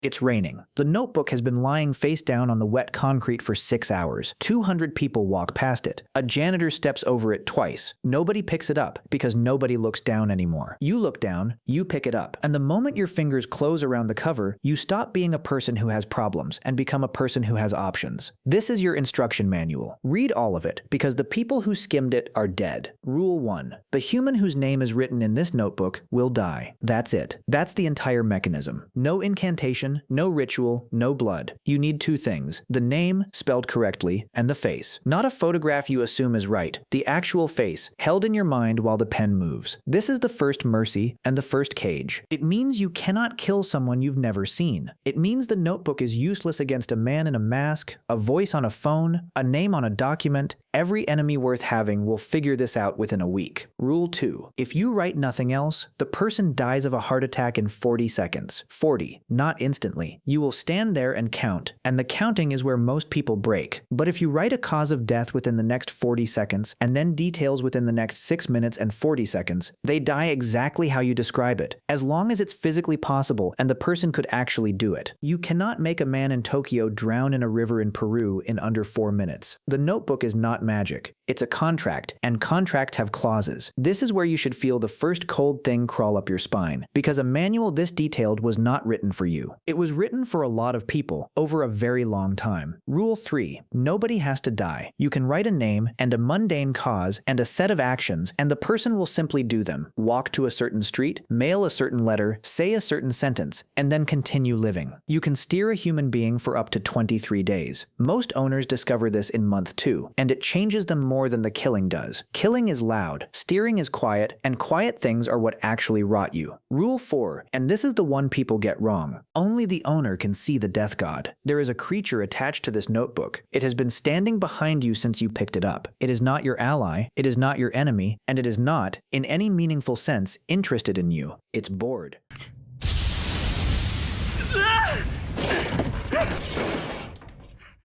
It's raining. The notebook has been lying face down on the wet concrete for 6 hours. 200 people walk past it. A janitor steps over it twice. Nobody picks it up because nobody looks down anymore. You look down, you pick it up, and the moment your fingers close around the cover, you stop being a person who has problems and become a person who has options. This is your instruction manual. Read all of it because the people who skimmed it are dead. Rule 1. The human whose name is written in this notebook will die. That's it. That's the entire mechanism. No incantation, no ritual, no blood. You need two things: the name, spelled correctly, and the face. Not a photograph you assume is right. The actual face, held in your mind while the pen moves. This is the first mercy and the first cage. It means you cannot kill someone you've never seen. It means the notebook is useless against a man in a mask, a voice on a phone, a name on a document. Every enemy worth having will figure this out within a week. Rule 2. If you write nothing else, the person dies of a heart attack in 40 seconds. 40, not instantly. You will stand there and count, and the counting is where most people break. But if you write a cause of death within the next 40 seconds, and then details within the next 6 minutes and 40 seconds, they die exactly how you describe it, as long as it's physically possible and the person could actually do it. You cannot make a man in Tokyo drown in a river in Peru in under 4 minutes. The notebook is not magic. It's a contract, and contracts have clauses. This is where you should feel the first cold thing crawl up your spine, because a manual this detailed was not written for you. It was written for a lot of people, over a very long time. Rule 3. Nobody has to die. You can write a name and a mundane cause and a set of actions, and the person will simply do them. Walk to a certain street, mail a certain letter, say a certain sentence, and then continue living. You can steer a human being for up to 23 days. Most owners discover this in month 2, and it changes them more than the killing does. Killing is loud, steering is quiet, and quiet things are what actually rot you. Rule 4, and this is the one people get wrong. Only the owner can see the death god. There is a creature attached to this notebook. It has been standing behind you since you picked it up. It is not your ally, it is not your enemy, and it is not, in any meaningful sense, interested in you. It's bored.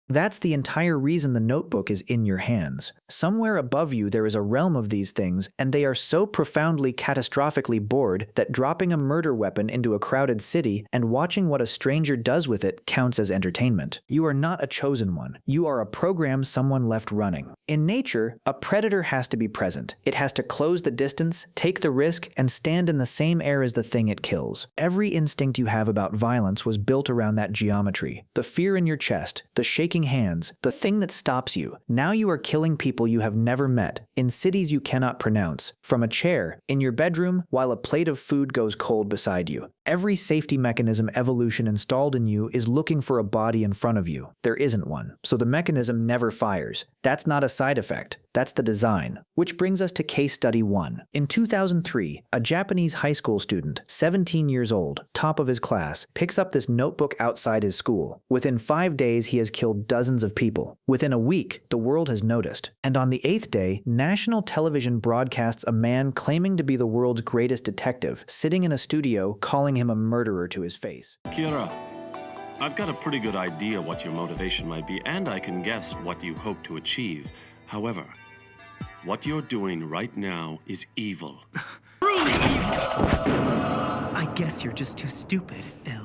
That's the entire reason the notebook is in your hands. Somewhere above you there is a realm of these things, and they are so profoundly catastrophically bored that dropping a murder weapon into a crowded city and watching what a stranger does with it counts as entertainment. You are not a chosen one. You are a program someone left running. In nature, a predator has to be present. It has to close the distance, take the risk, and stand in the same air as the thing it kills. Every instinct you have about violence was built around that geometry. The fear in your chest, the shaking hands, the thing that stops you. Now you are killing people you have never met, in cities you cannot pronounce, from a chair, in your bedroom, while a plate of food goes cold beside you. Every safety mechanism evolution installed in you is looking for a body in front of you. There isn't one, so the mechanism never fires. That's not a side effect. That's the design. Which brings us to case study 1. In 2003, a Japanese high school student, 17 years old, top of his class, picks up this notebook outside his school. Within 5 days, he has killed dozens of people. Within a week, the world has noticed. And on the 8th day, national television broadcasts a man claiming to be the world's greatest detective, sitting in a studio calling him a murderer to his face. Kira, I've got a pretty good idea what your motivation might be, and I can guess what you hope to achieve. However, what you're doing right now is evil. Truly evil! I guess you're just too stupid, Bill.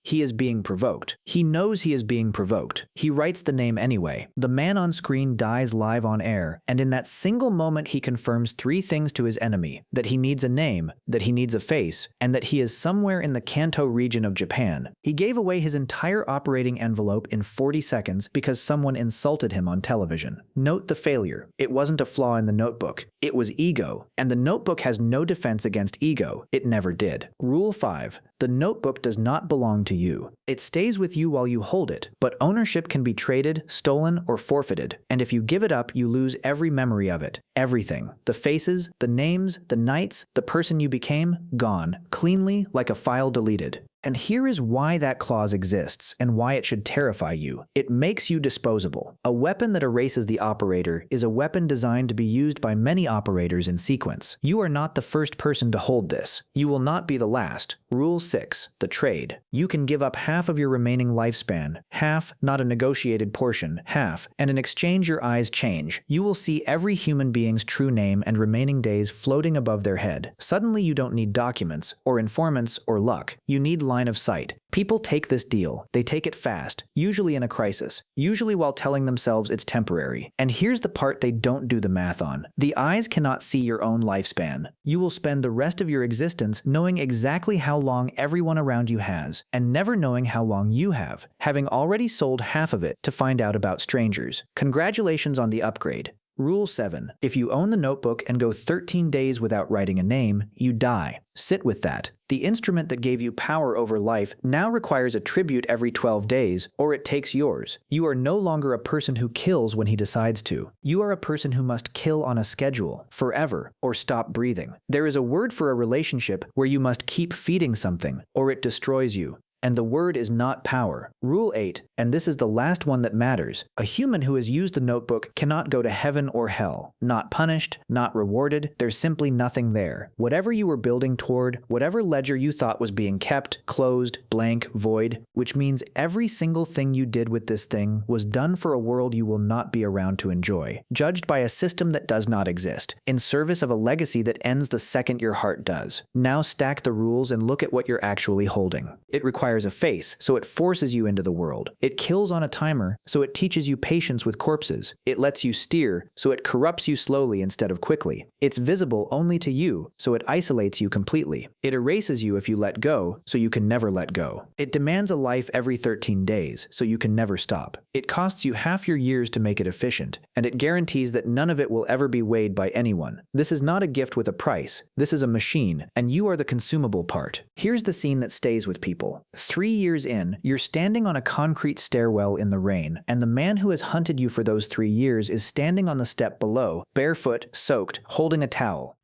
He is being provoked. He knows he is being provoked. He writes the name anyway. The man on screen dies live on air, and in that single moment he confirms 3 things to his enemy: that he needs a name, that he needs a face, and that he is somewhere in the Kanto region of Japan. He gave away his entire operating envelope in 40 seconds because someone insulted him on television. Note the failure. It wasn't a flaw in the notebook. It was ego, and the notebook has no defense against ego. It never did. Rule 5. The notebook does not belong to you. It stays with you while you hold it, but ownership can be traded, stolen, or forfeited. And if you give it up, you lose every memory of it. Everything. The faces, the names, the nights, the person you became, gone. Cleanly, like a file deleted. And here is why that clause exists and why it should terrify you. It makes you disposable. A weapon that erases the operator is a weapon designed to be used by many operators in sequence. You are not the first person to hold this. You will not be the last. Rule 6. The trade. You can give up half of your remaining lifespan, half, not a negotiated portion, half, and in exchange your eyes change. You will see every human being's true name and remaining days floating above their head. Suddenly you don't need documents, or informants, or luck. You need line of sight. People take this deal. They take it fast, usually in a crisis, usually while telling themselves it's temporary. And here's the part they don't do the math on. The eyes cannot see your own lifespan. You will spend the rest of your existence knowing exactly how long everyone around you has, and never knowing how long you have, having already sold half of it to find out about strangers. Congratulations on the upgrade. Rule 7. If you own the notebook and go 13 days without writing a name, you die. Sit with that. The instrument that gave you power over life now requires a tribute every 12 days, or it takes yours. You are no longer a person who kills when he decides to. You are a person who must kill on a schedule, forever, or stop breathing. There is a word for a relationship where you must keep feeding something, or it destroys you. And the word is not power. Rule 8, and this is the last one that matters. A human who has used the notebook cannot go to heaven or hell. Not punished, not rewarded, there's simply nothing there. Whatever you were building toward, whatever ledger you thought was being kept, closed, blank, void, which means every single thing you did with this thing was done for a world you will not be around to enjoy, judged by a system that does not exist, in service of a legacy that ends the second your heart does. Now stack the rules and look at what you're actually holding. It requires a face, so it forces you into the world. It kills on a timer, so it teaches you patience with corpses. It lets you steer, so it corrupts you slowly instead of quickly. It's visible only to you, so it isolates you completely. It erases you if you let go, so you can never let go. It demands a life every 13 days, so you can never stop. It costs you half your years to make it efficient, and it guarantees that none of it will ever be weighed by anyone. This is not a gift with a price. This is a machine, and you are the consumable part. Here's the scene that stays with people. 3 years in, you're standing on a concrete stairwell in the rain, and the man who has hunted you for those 3 years is standing on the step below, barefoot, soaked, holding a towel.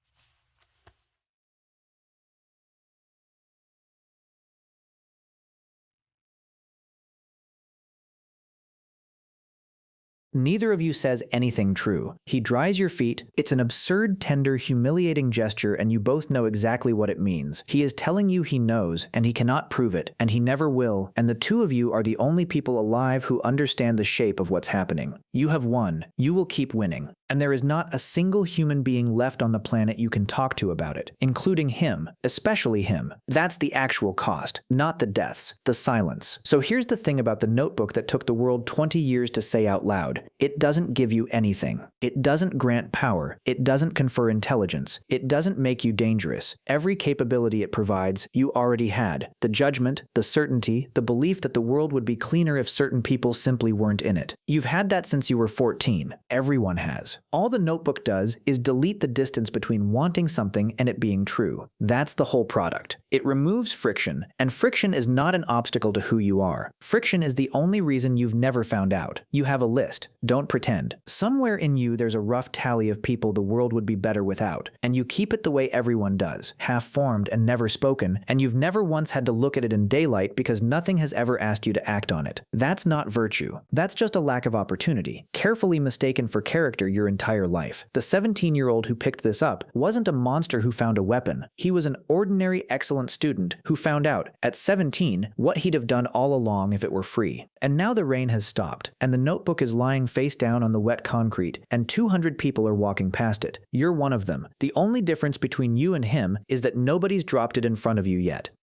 Neither of you says anything true. He dries your feet. It's an absurd, tender, humiliating gesture, and you both know exactly what it means. He is telling you he knows, and he cannot prove it, and he never will, and the two of you are the only people alive who understand the shape of what's happening. You have won. You will keep winning. And there is not a single human being left on the planet you can talk to about it, including him, especially him. That's the actual cost, not the deaths, the silence. So here's the thing about the notebook that took the world 20 years to say out loud. It doesn't give you anything. It doesn't grant power. It doesn't confer intelligence. It doesn't make you dangerous. Every capability it provides, you already had. The judgment, the certainty, the belief that the world would be cleaner if certain people simply weren't in it. You've had that since you were 14. Everyone has. All the notebook does is delete the distance between wanting something and it being true. That's the whole product. It removes friction, and friction is not an obstacle to who you are. Friction is the only reason you've never found out. You have a list. Don't pretend. Somewhere in you there's a rough tally of people the world would be better without, and you keep it the way everyone does, half-formed and never spoken, and you've never once had to look at it in daylight because nothing has ever asked you to act on it. That's not virtue. That's just a lack of opportunity, carefully mistaken for character your entire life. The 17-year-old who picked this up wasn't a monster who found a weapon. He was an ordinary, excellent student who found out, at 17, what he'd have done all along if it were free. And now the rain has stopped, and the notebook is lying face down on the wet concrete, and 200 people are walking past it. You're one of them. The only difference between you and him is that nobody's dropped it in front of you yet.